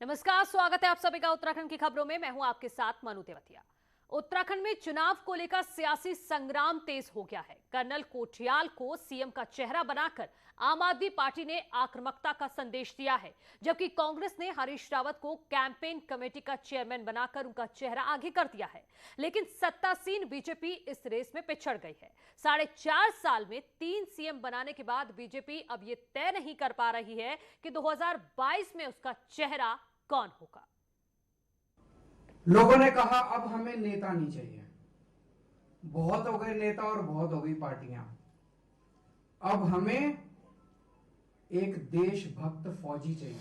नमस्कार, स्वागत है आप सभी का उत्तराखंड की खबरों में। मैं हूं आपके साथ मनु तेवतिया। उत्तराखंड में चुनाव को लेकर सियासी संग्राम तेज हो गया है। कर्नल कोठियाल को सीएम का चेहरा बनाकर आम आदमी पार्टी ने आक्रामकता का संदेश दिया है, जबकि कांग्रेस ने हरीश रावत को कैंपेन कमेटी का चेयरमैन बनाकर उनका चेहरा आगे कर दिया है। लेकिन सत्तासीन बीजेपी इस रेस में पिछड़ गई है। 4.5 साल में 3 सीएम बनाने के बाद बीजेपी अब ये तय नहीं कर पा रही है कि 2022 में उसका चेहरा कौन होगा। लोगों ने कहा अब हमें नेता नहीं चाहिए, बहुत हो गए नेता और बहुत हो गई पार्टियां, अब हमें एक देशभक्त फौजी चाहिए।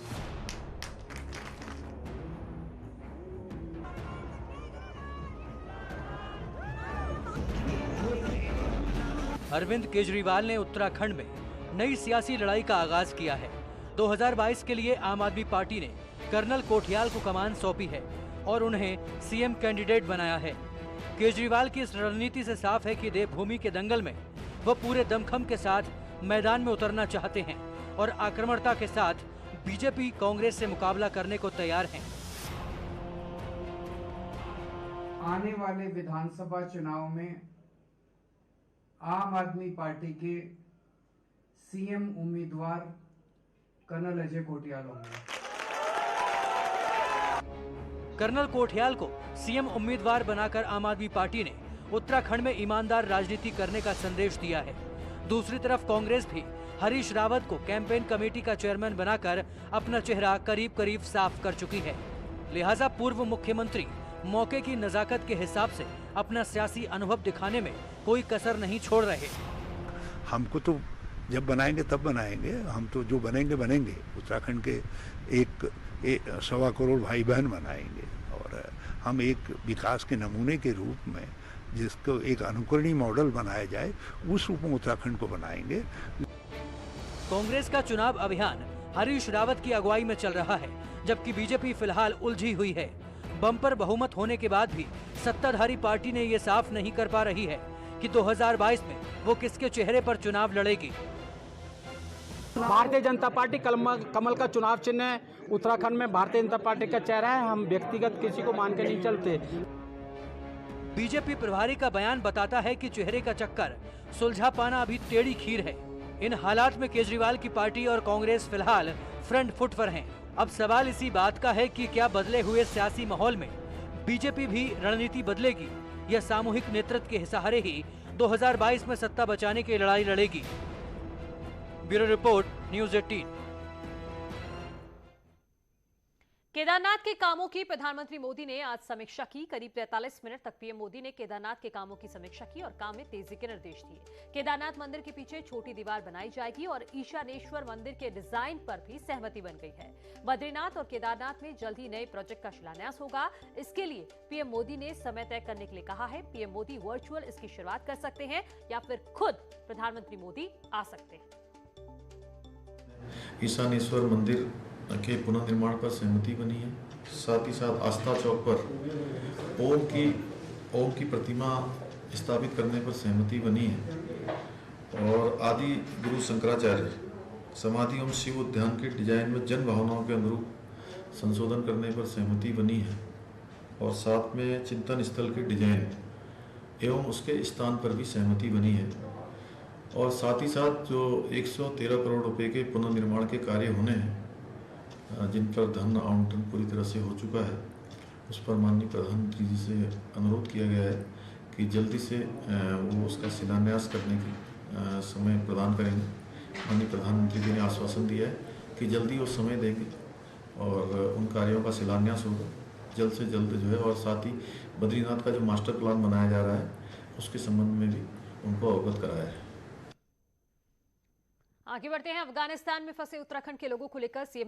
अरविंद केजरीवाल ने उत्तराखंड में नई सियासी लड़ाई का आगाज किया है। 2022 के लिए आम आदमी पार्टी ने कर्नल कोठियाल को कमान सौंपी है और उन्हें सीएम कैंडिडेट बनाया है। केजरीवाल की इस रणनीति से साफ है कि देवभूमि के दंगल में वह पूरे दमखम के साथ मैदान में उतरना चाहते हैं और आक्रामकता के साथ बीजेपी कांग्रेस से मुकाबला करने को तैयार हैं। आने वाले विधानसभा चुनाव में आम आदमी पार्टी के सीएम उम्मीदवार कर्नल अजय कोठियाल होंगे। कर्नल कोठियाल को सीएम उम्मीदवार बनाकर आम आदमी पार्टी ने उत्तराखंड में ईमानदार राजनीति करने का संदेश दिया है। दूसरी तरफ कांग्रेस भी हरीश रावत को कैंपेन कमेटी का चेयरमैन बनाकर अपना चेहरा करीब करीब साफ कर चुकी है। लिहाजा पूर्व मुख्यमंत्री मौके की नजाकत के हिसाब से अपना सियासी अनुभव दिखाने में कोई कसर नहीं छोड़ रहे। हमको तो जब बनाएंगे तब बनाएंगे, हम तो जो बनेंगे बनेंगे। उत्तराखंड के एक 1.25 करोड़ भाई बहन बनाएंगे और हम एक विकास के नमूने के रूप में जिसको एक अनुकरणीय मॉडल बनाया जाए उस रूप में उत्तराखंड को बनाएंगे। कांग्रेस का चुनाव अभियान हरीश रावत की अगुवाई में चल रहा है, जबकि बीजेपी फिलहाल उलझी हुई है। बम्पर बहुमत होने के बाद भी सत्ताधारी पार्टी ने ये साफ नहीं कर पा रही है कि 2022 में वो किसके चेहरे पर चुनाव लड़ेगी। भारतीय जनता पार्टी कमल का चुनाव चिन्ह है। उत्तराखंड में भारतीय जनता पार्टी का चेहरा है। हम व्यक्तिगत किसी को मान के नहीं चलते। बीजेपी प्रभारी का बयान बताता है कि चेहरे का चक्कर सुलझा पाना अभी टेढ़ी खीर है। इन हालात में केजरीवाल की पार्टी और कांग्रेस फिलहाल फ्रंट फुट पर हैं। अब सवाल इसी बात का है कि क्या बदले हुए सियासी माहौल में बीजेपी भी रणनीति बदलेगी या सामूहिक नेतृत्व के सहारे ही 2022 में सत्ता बचाने की लड़ाई लड़ेगी। Bureau report, news 18। केदारनाथ के कामों की प्रधानमंत्री मोदी ने आज समीक्षा की। करीब 43 मिनट तक पीएम मोदी ने केदारनाथ के कामों की समीक्षा की और काम में तेजी के निर्देश दिए। केदारनाथ मंदिर के पीछे छोटी दीवार बनाई जाएगी और ईशानेश्वर मंदिर के डिजाइन पर भी सहमति बन गई है। बद्रीनाथ और केदारनाथ में जल्द ही नए प्रोजेक्ट का शिलान्यास होगा। इसके लिए पीएम मोदी ने समय तय करने के लिए कहा है। पीएम मोदी वर्चुअल इसकी शुरुआत कर सकते हैं या फिर खुद प्रधानमंत्री मोदी आ सकते हैं। ईशानेश्वर मंदिर के पुनर्निर्माण पर सहमति बनी है। साथ ही साथ आस्था चौक पर ओम की प्रतिमा स्थापित करने पर सहमति बनी है और आदि गुरु शंकराचार्य समाधि एवं शिव उद्यान के डिजाइन में जन भावनाओं के अनुरूप संशोधन करने पर सहमति बनी है और साथ में चिंतन स्थल के डिजाइन एवं उसके स्थान पर भी सहमति बनी है और साथ ही साथ जो 113 करोड़ रुपए के पुनर्निर्माण के कार्य होने हैं, जिन पर धन आवंटन पूरी तरह से हो चुका है, उस पर माननीय प्रधानमंत्री जी से अनुरोध किया गया है कि जल्दी से वो उसका शिलान्यास करने की समय प्रदान करेंगे। माननीय प्रधानमंत्री जी ने आश्वासन दिया है कि जल्दी वो समय देंगे और उन कार्यों का शिलान्यास होगा जल्द से जल्द जो है। और साथ ही बद्रीनाथ का जो मास्टर प्लान बनाया जा रहा है उसके संबंध में भी उनको अवगत कराया है। आगे बढ़ते हैं। अफगानिस्तान में फंसे उत्तराखंड के लोगों को लेकर सीएम ने